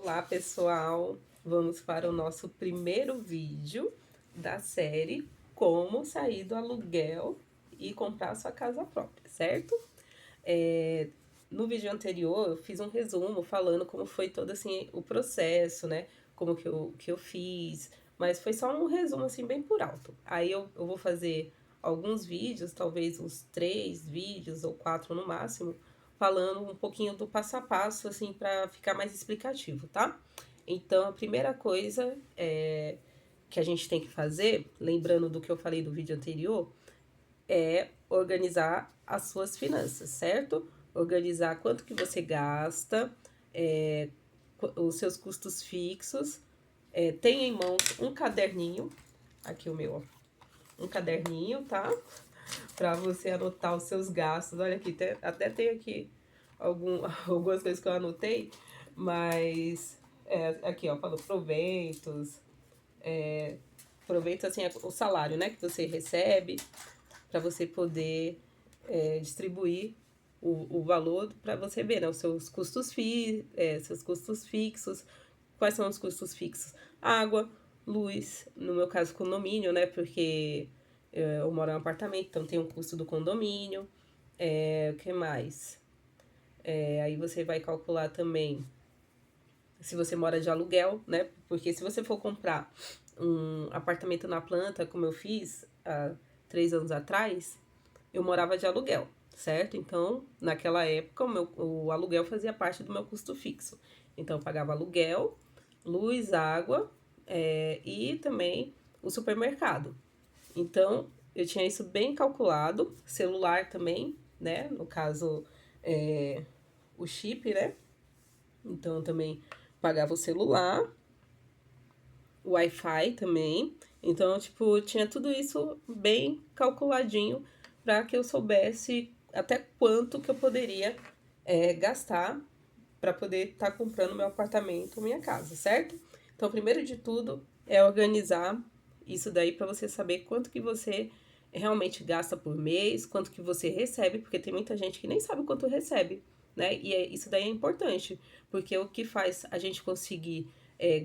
Olá, pessoal! Vamos para o nosso primeiro vídeo da série Como Sair do Aluguel e Comprar Sua Casa Própria, certo? No vídeo anterior eu fiz um resumo falando como foi todo assim o processo, né? Como que eu fiz, mas foi só um resumo assim bem por alto. Aí eu vou fazer alguns vídeos, talvez uns 3 vídeos ou 4 no máximo, falando um pouquinho do passo a passo, assim, para ficar mais explicativo, tá? Então, a primeira coisa que a gente tem que fazer, lembrando do que eu falei do vídeo anterior, é organizar as suas finanças, certo? Organizar quanto que você gasta, os seus custos fixos. Tenha em mãos um caderninho, aqui o meu, ó, um caderninho, tá? Para você anotar os seus gastos. Olha aqui, até tem aqui algumas coisas que eu anotei, mas aqui, ó, falou proventos, proventos assim, o salário, né, que você recebe, para você poder distribuir o valor para você ver, né, os seus seus custos fixos. Quais são os custos fixos? Água, luz, no meu caso condomínio, né, porque eu moro em um apartamento, então tem um custo do condomínio. O que mais? Aí você vai calcular também se você mora de aluguel, né? Porque se você for comprar um apartamento na planta, como eu fiz há 3 anos atrás, eu morava de aluguel, certo? Então, naquela época, o aluguel fazia parte do meu custo fixo. Então, eu pagava aluguel, luz, água, e também o supermercado. Então, eu tinha isso bem calculado, celular também, né? No caso, o chip, né? Então, eu também pagava o celular, o Wi-Fi também. Então, tipo, tinha tudo isso bem calculadinho para que eu soubesse até quanto que eu poderia gastar para poder estar comprando meu apartamento, minha casa, certo? Então, primeiro de tudo é organizar isso daí para você saber quanto que você realmente gasta por mês, quanto que você recebe, porque tem muita gente que nem sabe quanto recebe, né? E isso daí é importante, porque o que faz a gente conseguir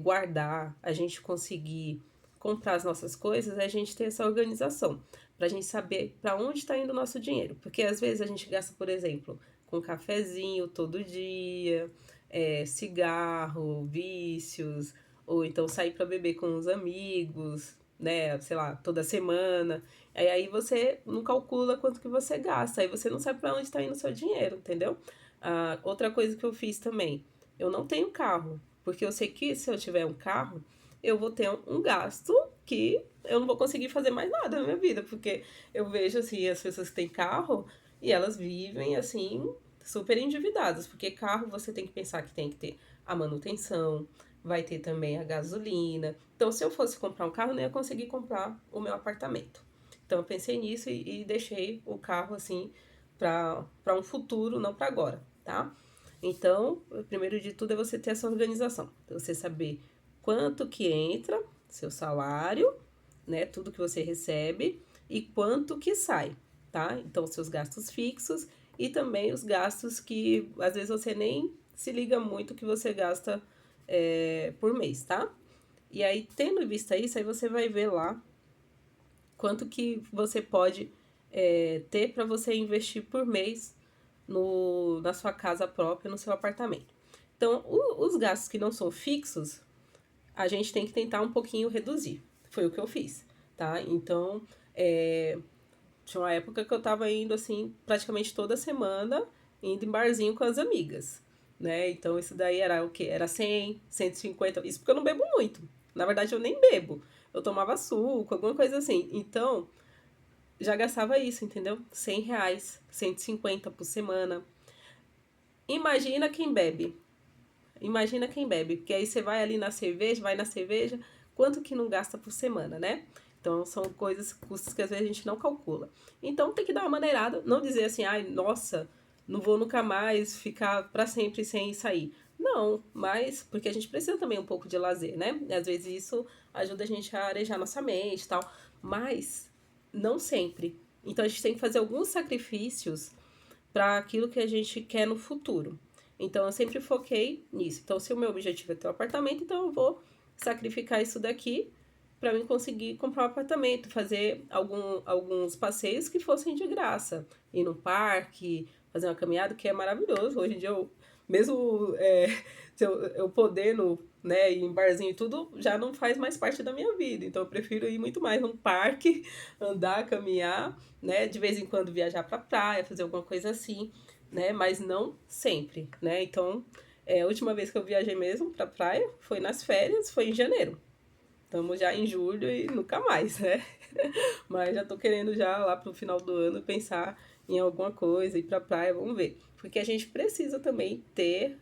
guardar, a gente conseguir comprar as nossas coisas, é a gente ter essa organização, pra gente saber para onde está indo o nosso dinheiro. Porque às vezes a gente gasta, por exemplo, com cafezinho todo dia, cigarro, vícios, ou então sair para beber com os amigos, né, sei lá, toda semana. Aí você não calcula quanto que você gasta, aí você não sabe para onde está indo o seu dinheiro, entendeu? Outra coisa que eu fiz também, eu não tenho carro, porque eu sei que se eu tiver um carro, eu vou ter um gasto que eu não vou conseguir fazer mais nada na minha vida, porque eu vejo assim as pessoas que têm carro e elas vivem assim super endividadas, porque carro você tem que pensar que tem que ter a manutenção, vai ter também a gasolina. Então, se eu fosse comprar um carro, eu não ia conseguir comprar o meu apartamento. Então, eu pensei nisso e deixei o carro assim para um futuro, não para agora, tá? Então, o primeiro de tudo é você ter essa organização. Então, você saber quanto que entra, seu salário, né, tudo que você recebe e quanto que sai, tá? Então, seus gastos fixos e também os gastos que às vezes você nem se liga muito que você gasta por mês, tá? E aí, tendo em vista isso, aí você vai ver lá quanto que você pode ter para você investir por mês na sua casa própria, no seu apartamento. Então, os gastos que não são fixos, a gente tem que tentar um pouquinho reduzir. Foi o que eu fiz, tá? Então, tinha uma época que eu tava indo, assim, praticamente toda semana, indo em barzinho com as amigas, né? Então, isso daí era o quê? Era 100, 150, isso porque eu não bebo muito. Na verdade, eu nem bebo. Eu tomava suco, alguma coisa assim. Então, já gastava isso, entendeu? R$ 100, 150 por semana. Imagina quem bebe. Imagina quem bebe, porque aí você vai ali na cerveja, vai na cerveja, quanto que não gasta por semana, né? Então são coisas, custos que às vezes a gente não calcula. Então tem que dar uma maneirada, não dizer assim, ai, nossa, não vou nunca mais ficar para sempre sem sair. Não, mas porque a gente precisa também um pouco de lazer, né? E às vezes isso ajuda a gente a arejar nossa mente e tal, mas não sempre. Então a gente tem que fazer alguns sacrifícios para aquilo que a gente quer no futuro. Então, eu sempre foquei nisso. Então, se o meu objetivo é ter um apartamento, então eu vou sacrificar isso daqui para mim conseguir comprar um apartamento, fazer alguns passeios que fossem de graça. Ir no parque, fazer uma caminhada, que é maravilhoso. Hoje em dia, mesmo se eu podendo, né, ir em barzinho e tudo, já não faz mais parte da minha vida. Então, eu prefiro ir muito mais num parque, andar, caminhar, né, de vez em quando viajar pra praia, fazer alguma coisa assim, né, mas não sempre, né. Então, a última vez que eu viajei mesmo pra praia foi nas férias, foi em janeiro. Estamos já em julho e nunca mais, né? Mas já tô querendo já lá pro final do ano pensar em alguma coisa, ir pra praia, vamos ver. Porque a gente precisa também ter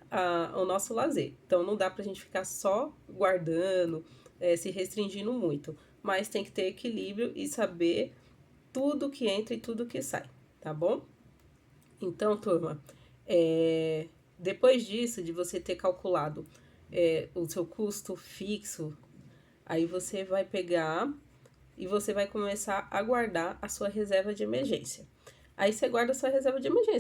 o nosso lazer. Então não dá pra gente ficar só guardando, se restringindo muito. Mas tem que ter equilíbrio e saber tudo que entra e tudo que sai, tá bom? Então, turma, depois disso, de você ter calculado o seu custo fixo, aí você vai pegar e você vai começar a guardar a sua reserva de emergência. Aí você guarda a sua reserva de emergência.